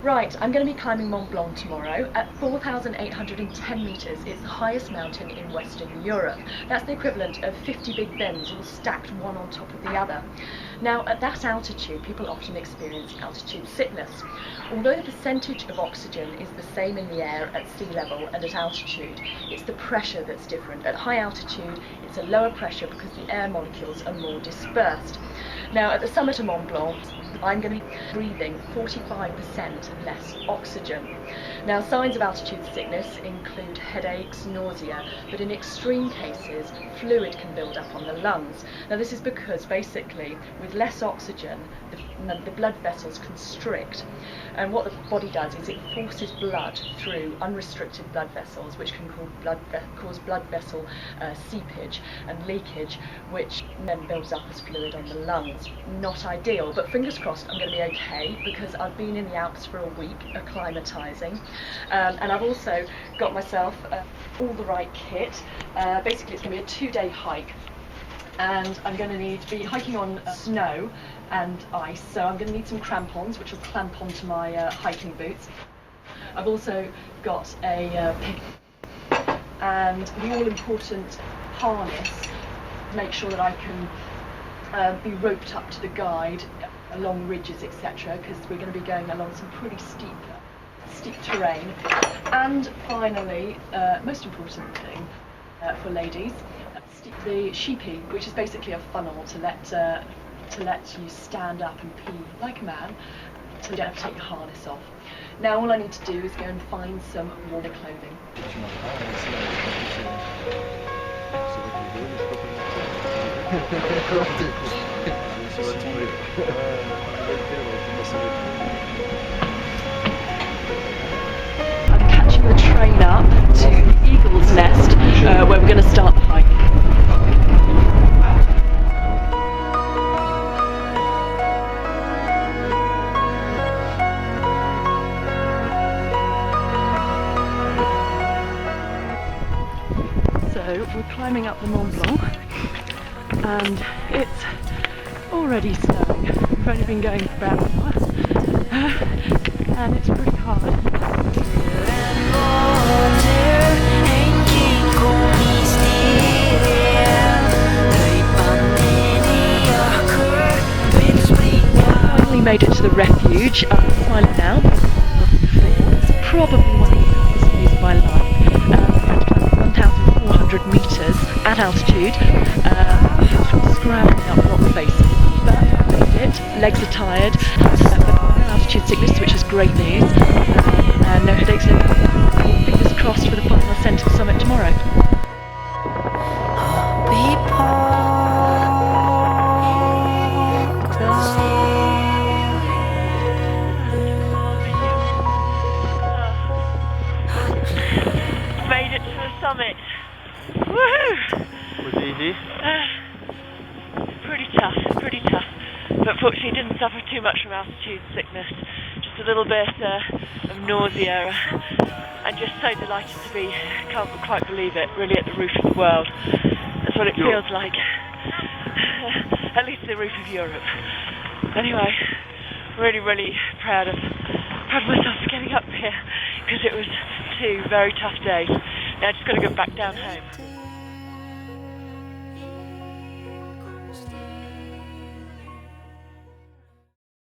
Right, I'm going to be climbing Mont Blanc tomorrow at 4,810 metres. It's the highest mountain in Western Europe. That's the equivalent of 50 Big Bens all stacked one on top of the other. Now, at that altitude, people often experience altitude sickness. Although the percentage of oxygen is the same in the air at sea level and at altitude, it's the pressure that's different. At high altitude, it's a lower pressure because the air molecules are more dispersed. Now, at the summit of Mont Blanc, I'm going to be breathing 45% less oxygen. Now, signs of altitude sickness include headaches, nausea, but in extreme cases, fluid can build up on the lungs. Now, this is because basically, with less oxygen, the blood vessels constrict, and what the body does is it forces blood through unrestricted blood vessels, which can cause blood vessel seepage and leakage, which then builds up as fluid on the lungs. Not ideal, but fingers crossed I'm going to be okay, because I've been in the Alps for a week acclimatising, and I've also got myself all the right kit. Basically, it's going to be a 2-day hike, and I'm going to need to be hiking on snow and ice, so I'm going to need some crampons which will clamp onto my hiking boots. I've also got a pick and the all-important harness to make sure that I can be roped up to the guide along ridges, etc., because we're going to be going along some pretty steep terrain. And finally, most important thing for ladies, the sheepy, which is basically a funnel to let you stand up and pee like a man, so you don't have to take your harness off. Now all I need to do is go and find some warmer clothing. I'm catching the train up to the Eagle's Nest, where we're going to start the hike. So we're climbing up the Mont Blanc, and it's already snowing. We've only been going for about an hour, and it's pretty hard. Finally made it to the refuge. I'm smiling now. It's probably one of the hardest views of my life. 1,400 metres at altitude, scrambling up rock faces, but I made it. Legs are tired, but no altitude sickness, which is great news, and no headaches. Fingers crossed for the final ascent to the summit tomorrow. Made it to the summit. Woohoo! Was it easy? Pretty tough. But fortunately didn't suffer too much from altitude sickness. Just a little bit of nausea. And just so delighted to be, can't quite believe it, really at the roof of the world. That's what it feels like. At least the roof of Europe. Anyway, really proud of myself for getting up here, because it was 2 very tough days. Now I just got to go back down home.